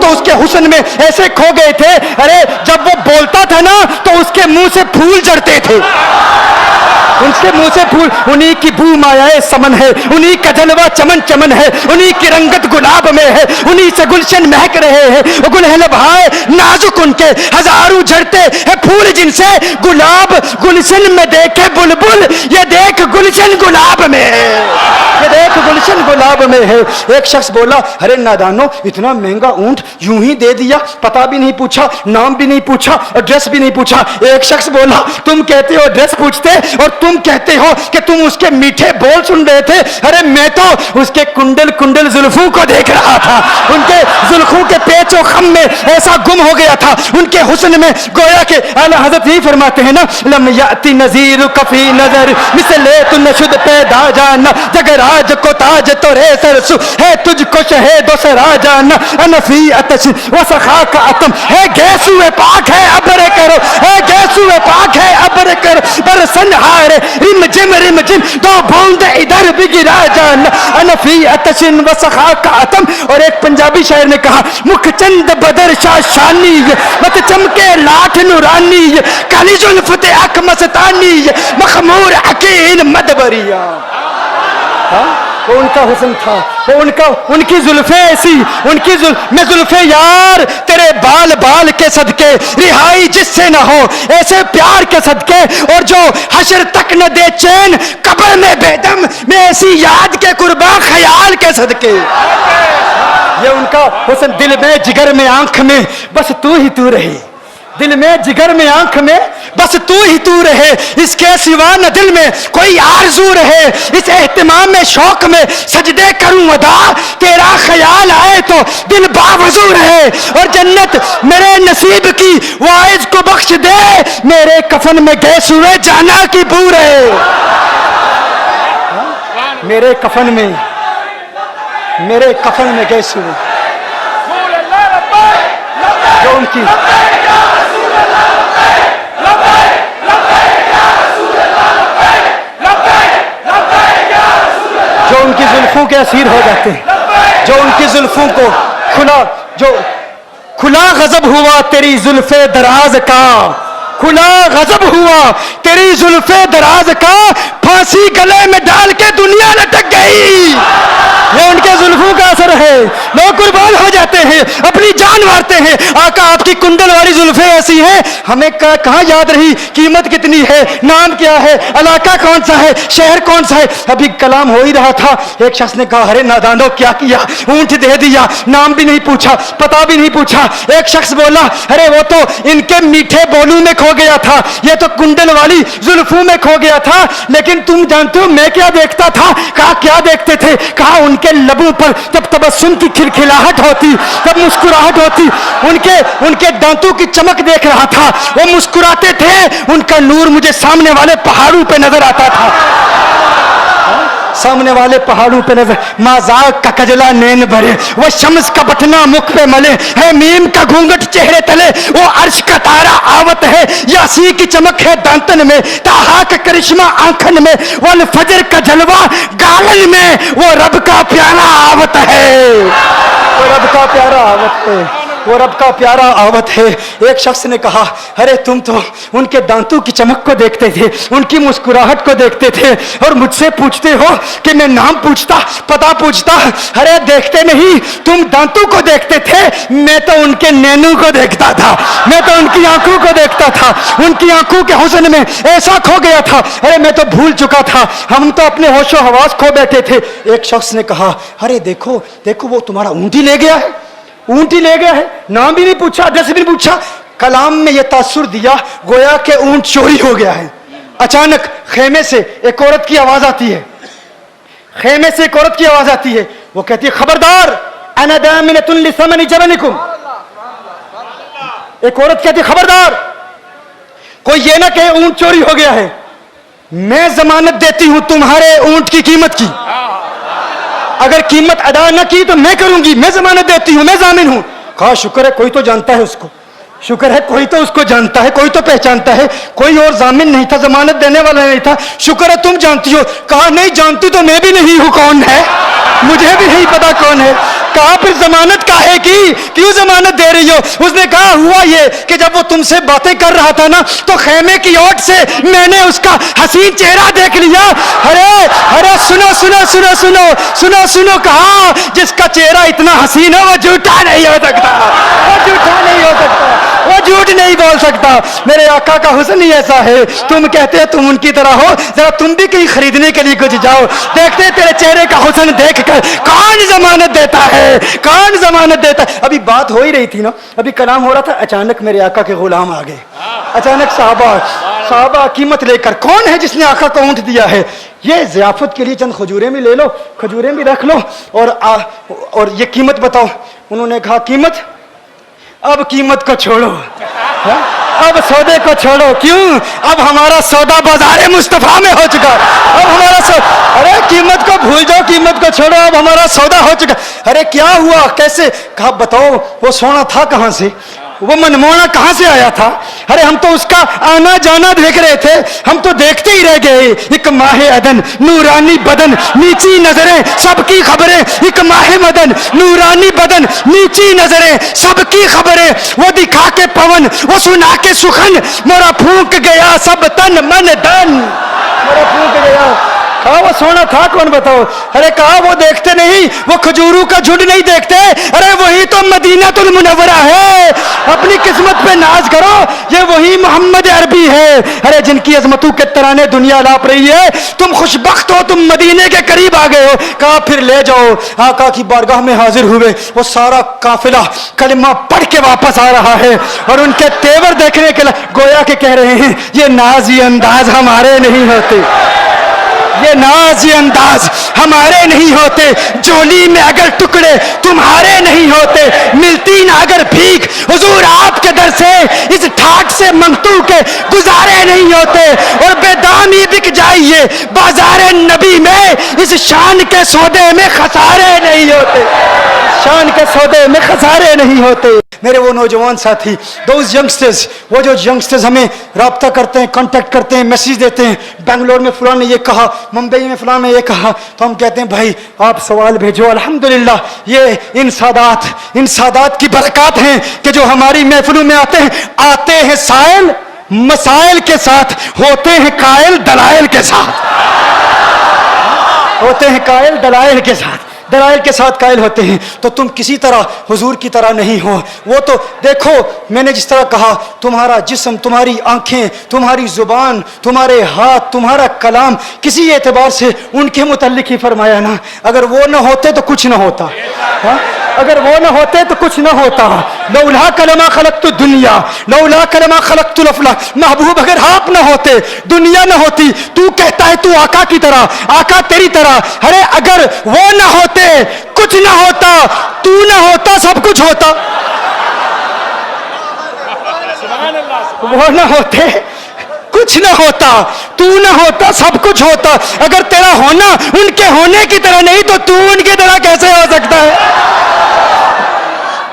تو اس کے حسن میں ایسے کھو گئے تھے، ارے جب وہ بولتا تھا نا تو اس کے منہ سے پھول جھڑتے تھے، ان کے منہ سے پھول. انہی کی بو مایائے سمن ہے، انہی کا جلوہ چمن چمن ہے، انہی کی رنگت گلاب میں ہے، انہی سے گلشن مہک رہے ہیں. وہ گل ہے لبھائے نازک ان کے ہزاروں جھڑتے ہیں پھول جن سے گلاب گلشن میں دیکھے بلبل، یہ دیکھ گلشن گلاب میں ہے، یہ دیکھ گلشن گلاب میں ہے. ایک شخص بولا ارے نادانو اتنا مہنگا اونٹ یوں ہی دے دیا، پتہ بھی نہیں پوچھا، نام بھی نہیں پوچھا، ایڈریس بھی نہیں پوچھا. ایک شخص بولا تم کہتے ہو ایڈریس پوچھتے اور تم کہتے ہو کہ تم اس کے میٹھے بول سن رہے تھے، ارے میں تو اس کے کنڈل کنڈل زلفوں کو دیکھ رہا تھا، ان کے زلفوں کے پیچ و خم میں ایسا گم ہو گیا تھا، ان کے حسن میں گویا کہ اعلیٰ حضرت یہی فرماتے ہیں نا لم یاتی نذیر کفی نظر مثل تو نشد پیدا جانا جگر آج کو تاج تو رے سرسو ہے تجھ کو شہید و سرا جانا انفی اتش و سخا کا اتم ہے گیسو پاک ہے ابر کرو ہے گیسو پاک ہے ابر کرو برسن ہارے رم جم دو بوند ادھر بھی گرا جانا انفی اتش و سخا کا اتم. اور ایک پنجابی شاعر نے کہا مکھ چند بدر شاہ شانی مت چمکے لاٹھ نورانی کالی زلفت اک مستانی مخمور عقیل مدبریا. وہ ان کا حسن تھا، وہ ان کی زلفیں ایسی، ان کی میں زلفیں یار تیرے بال بال کے صدقے رہائی جس سے نہ ہو ایسے پیار کے صدقے، اور جو حشر تک نہ دے چین قبر میں بیدم میں ایسی یاد کے قربان خیال کے صدقے. یہ ان کا حسن دل میں جگر میں آنکھ میں بس تو ہی تو رہے، دل میں جگر میں آنکھ میں بس تو ہی تو رہے، اس کے سوا نہ دل میں کوئی آرزو رہے، اس اہتمام میں شوق میں سجدے کروں ادا تیرا خیال آئے تو دل باوضو رہے، اور جنت میرے نصیب کی وائز کو بخش دے میرے کفن میں گیس ہوئے جانا کی بو رہے. میرے کفن میں گیس ہوئے جو ان کی زلفوں کے اسیر ہو جاتے ہیں، جو ان کی زلفوں کو کھلا غضب ہوا تیری زلف دراز کا، کھلا غضب ہوا تیری زلف دراز کا، پھانسی گلے میں ڈال کے دنیا لٹک گئی. یہ ان کے زلفوں کا اثر ہے، لوگ قربان ہو جاتے ہیں، اپنی جان مارتے ہیں. آقا آپ کی کنڈل والی زلفیں ایسی ہیں ہمیں کہاں یاد رہی قیمت کتنی ہے، نام کیا ہے، علاقہ کون سا ہے، شہر کون سا ہے. ابھی کلام ہو ہی رہا تھا، ایک شخص نے کہا ارے نادانو کیا کیا، اونٹ دے دیا، نام بھی نہیں پوچھا، پتہ بھی نہیں پوچھا. ایک شخص بولا ارے وہ تو ان کے میٹھے بولوں میں کھو گیا تھا، یہ تو کنڈل والی زلفوں میں کھو گیا تھا. لیکن تم جانتے ہو میں کیا دیکھتا تھا؟ کہا کیا دیکھتے تھے؟ کہا ان کے لبوں پر جب تبسم کی کھلکھلاہٹ ہوتی، جب مسکراہٹ ہوتی، ان کے دانتوں کی چمک دیکھ رہا تھا، وہ مسکراتے تھے، ان کا نور مجھے سامنے والے پہاڑوں پہ نظر آتا تھا، سامنے والے پہاڑوں پہ نظر. مازاق کا کجلا نین بھرے، وہ شمس کا بٹنا مکھ پہ ملے، ہے میم کا گھونگٹ چہرے تلے، وہ عرش کا تارا آوت ہے، یاسی کی چمک ہے دانتن میں، تاہا کا کرشمہ آنکھن میں، وہ الفجر کا جلوہ گالن میں، وہ رب کا پیارا آوت ہے، وہ رب کا پیارا آوت ہے، وہ رب کا پیارا آوت ہے. ایک شخص نے کہا ارے تم تو ان کے دانتوں کی چمک کو دیکھتے تھے، ان کی مسکراہٹ کو دیکھتے تھے، اور مجھ سے پوچھتے ہو کہ میں نام پوچھتا، پتہ پوچھتا. ارے دیکھتے نہیں، تم دانتوں کو دیکھتے تھے، میں تو ان کے نینوں کو دیکھتا تھا، میں تو ان کی آنکھوں کو دیکھتا تھا، ان کی آنکھوں کے حسن میں ایسا کھو گیا تھا، ارے میں تو بھول چکا تھا، ہم تو اپنے ہوش و حواس کھو بیٹھے تھے. ایک شخص نے کہا ارے دیکھو وہ تمہارا اونٹ ہی لے گیا ہے، اونٹ ہی لے گیا ہے، نام بھی نہیں پوچھا، ایڈریس بھی نہیں پوچھا. کلام میں یہ تاثر دیا گویا کہ اونٹ چوری ہو گیا ہے. اچانک خیمے سے ایک عورت کی آواز آتی ہے، خیمے سے ایک عورت کی آواز آتی ہے، وہ کہتی ہے خبردار انا دامنۃ لثمن جبنکم. ایک عورت کہتی ہے خبردار کوئی یہ نہ کہے اونٹ چوری ہو گیا ہے، میں ضمانت دیتی ہوں تمہارے اونٹ کی قیمت کی، اگر قیمت ادا نہ کی تو میں کروں گی، میں ضمانت دیتی ہوں، میں ضامن ہوں. کہا شکر ہے کوئی تو جانتا ہے اس کو. شکر ہے کوئی تو اس کو جانتا ہے, کوئی تو پہچانتا ہے. کوئی اور ضامن نہیں تھا, ضمانت دینے والا نہیں تھا. شکر ہے تم جانتی ہو. کہا نہیں جانتی تو میں بھی نہیں ہوں کون ہے, مجھے بھی نہیں پتا کون ہے. کہا پھر ضمانت کاہے کی, کیوں ضمانت دے رہی ہو؟ اس نے کہا ہوا یہ کہ جب وہ تم سے باتیں کر رہا تھا نا تو خیمے کی اوٹ سے میں نے اس کا حسین چہرہ دیکھ لیا. ارے سنو سنو سنو سنو سنو سنو, کہا جس کا چہرہ اتنا حسین ہے وہ جھوٹا نہیں ہو سکتا, وہ جھوٹا نہیں ہو سکتا, وہ جھوٹ نہیں بول سکتا. میرے آقا کا حسن ہی ایسا ہے. تم کہتے تم ان کی طرح ہو, ذرا تم بھی کہیں خریدنے کے لیے کچھ جاؤ, دیکھتے تیرے چہرے کا حسن دیکھ کر کون ضمانت دیتا ہے, کون ضمانت دیتا ہے. ابھی بات ہو ہی رہی تھی نا, ابھی کلام ہو رہا تھا, اچانک میرے آقا کے غلام آ گئے. اچانک صحابہ قیمت لے کر, کون ہے جس نے آقا کو اونٹ دیا ہے؟ یہ ضیافت کے لیے چند کھجوریں بھی لے لو, کھجوریں بھی رکھ لو, اور یہ قیمت بتاؤ. انہوں نے کہا قیمت, اب قیمت کو چھوڑو, اب سودے کو چھوڑو. کیوں؟ اب ہمارا سودا بازار مصطفیٰ میں ہو چکا. اب ہمارا ارے قیمت کو بھول جاؤ, قیمت کو چھوڑو, اب ہمارا سودا ہو چکا. ارے کیا ہوا, کیسے؟ کہا بتاؤ وہ سونا تھا کہاں سے, وہ منمونا کہاں سے آیا تھا؟ ارے ہم تو اس کا آنا جانا دیکھ رہے تھے, ہم تو دیکھتے ہی رہ گئے. ایک ماہ عدن, نورانی بدن, نیچی نظریں, سب کی خبریں. ایک ماہ مدن, نورانی بدن, نیچی نظریں, سب کی خبریں. وہ دکھا کے پون, وہ سنا کے سخن, میرا پھونک گیا سب تن من دن, میرا پھونک گیا. کہا وہ سونا تھا کون بتاؤ؟ ارے کہا وہ دیکھتے نہیں, وہ کھجوروں کا جھنڈ نہیں دیکھتے. ارے وہی تو مدینہ المنورہ ہے. اپنی قسمت پہ ناز کرو, یہ وہی محمد عربی ہے. ارے جن کی عظمتوں کے ترانے دنیا لاپ رہی ہے, تم خوشبخت ہو, تم مدینے کے قریب آ گئے ہو. کہا پھر لے جاؤ. آقا کی بارگاہ میں حاضر ہوئے. وہ سارا قافلہ کلمہ پڑھ کے واپس آ رہا ہے, اور ان کے تیور دیکھنے کے لیے گویا کہ کہہ رہے ہیں یہ ناز یہ انداز ہمارے نہیں ہوتے, یہ ناز یہ انداز ہمارے نہیں ہوتے. جولی میں اگر ٹکڑے تمہارے نہیں ہوتے, ملتی نہ اگر بھیک حضور آپ کے در سے, اس ٹھاٹ سے منگتو کے گزارے نہیں ہوتے. اور بے دامی بک جائیے بازار نبی میں, اس شان کے سودے میں خسارے نہیں ہوتے, شان کے سودے میں خسارے نہیں ہوتے. میرے وہ نوجوان ساتھی, دوز ینگسٹرز, وہ جو ینگسٹرز ہمیں رابطہ کرتے ہیں, کانٹیکٹ کرتے ہیں, میسیج دیتے ہیں, بنگلور میں فلاں نے یہ کہا, ممبئی میں فلاں نے یہ کہا, تو ہم کہتے ہیں بھائی آپ سوال بھیجو. الحمدللہ یہ ان سادات کی برکات ہیں کہ جو ہماری محفلوں میں آتے ہیں سائل مسائل کے ساتھ, ہوتے ہیں قائل دلائل کے ساتھ, ہوتے ہیں قائل دلائل کے ساتھ, دلائل کے ساتھ قائل ہوتے ہیں. تو تم کسی طرح حضور کی طرح نہیں ہو. وہ تو دیکھو میں نے جس طرح کہا, تمہارا جسم, تمہاری آنکھیں, تمہاری زبان, تمہارے ہاتھ, تمہارا کلام, کسی اعتبار سے ان کے متعلق ہی فرمایا نا. اگر وہ نہ ہوتے تو کچھ نہ ہوتا, اگر وہ نہ ہوتے تو کچھ نہ ہوتا. لولا کلمہ خلقت الدنیا, لولا کلمہ خلقت الافلاک. محبوب اگر آپ نہ ہوتے, دنیا نہ ہوتی. تو کہتا ہے تو آقا کی طرح, آقا تیری طرح. ارے اگر وہ نہ ہوتے کچھ نہ ہوتا, تو نہ ہوتا سب کچھ ہوتا. وہ نہ ہوتے کچھ نہ ہوتا, تو نہ ہوتا سب کچھ ہوتا. اگر تیرا ہونا ان کے ہونے کی طرح نہیں تو تو ان کی طرح کیسے ہو سکتا ہے؟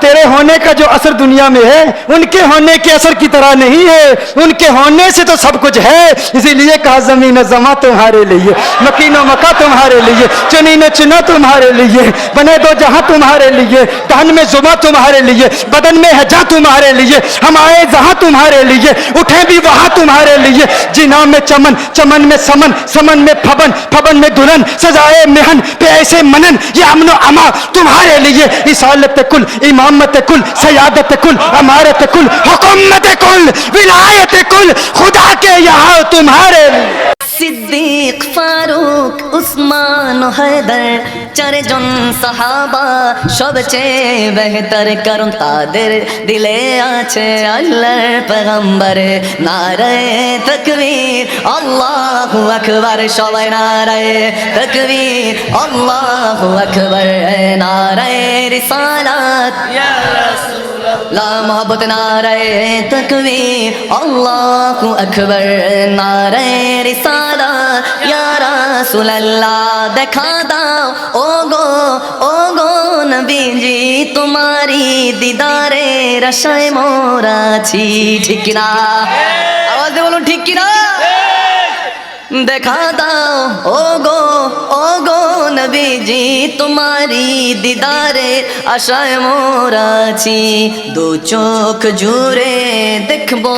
تیرے ہونے کا جو اثر دنیا میں ہے ان کے ہونے کے اثر کی طرح نہیں ہے. ان کے ہونے سے تو سب کچھ ہے. اسی لیے کہا زمین و زماں تمہارے لیے, مکین و مکہ تمہارے لیے, چنین و چنا تمہارے لیے, بنے دو جہاں تمہارے لیے, دہن میں زباں تمہارے لیے, بدن میں ہجا تمہارے لیے, ہم آئے جہاں تمہارے لیے, اٹھے بھی وہاں تمہارے لیے. جنا میں چمن, چمن میں سمن, سمن میں پھبن, پھبن میں دلہن, سزائے مہن پہ ایسے منن, یہ امن و اما تمہارے لیے. رسالت کل, امامت کل, سیادت کل, امارت کل, حکومت کل, ولایت کل, خدا کے یہاں تمہارے لیے. সিদ্দিক ফারুক উসমান হায়দার চারজন সাহাবা সবচেয়ে বেহতর, কারণ তাদের দিলে আছে আল্লাহর পয়গম্বর. নারায়ে তাকবীর আল্লাহু আকবার, সবাই নারায়ে তাকবীর আল্লাহু আকবার, নারায়ে রিসালাত ইয়া রাসূলুল্লাহ, লা মোহাব্বত নারায়ে তাকবীর আল্লাহু আকবার, নারায়ে রিসালাত ইয়া রাসূলুল্লাহ. দেখা দাও ও গো নবীজি তোমারি দিদারে আশায় মোরা আছি ঠিক কিনা আওয়াজ দিয়ে বলুন ঠিক কিনা দেখা দাও ও গো নবীজি তোমারি দিদারে আশায় মোরা আছি দু চোখ জুড়ে দেখবো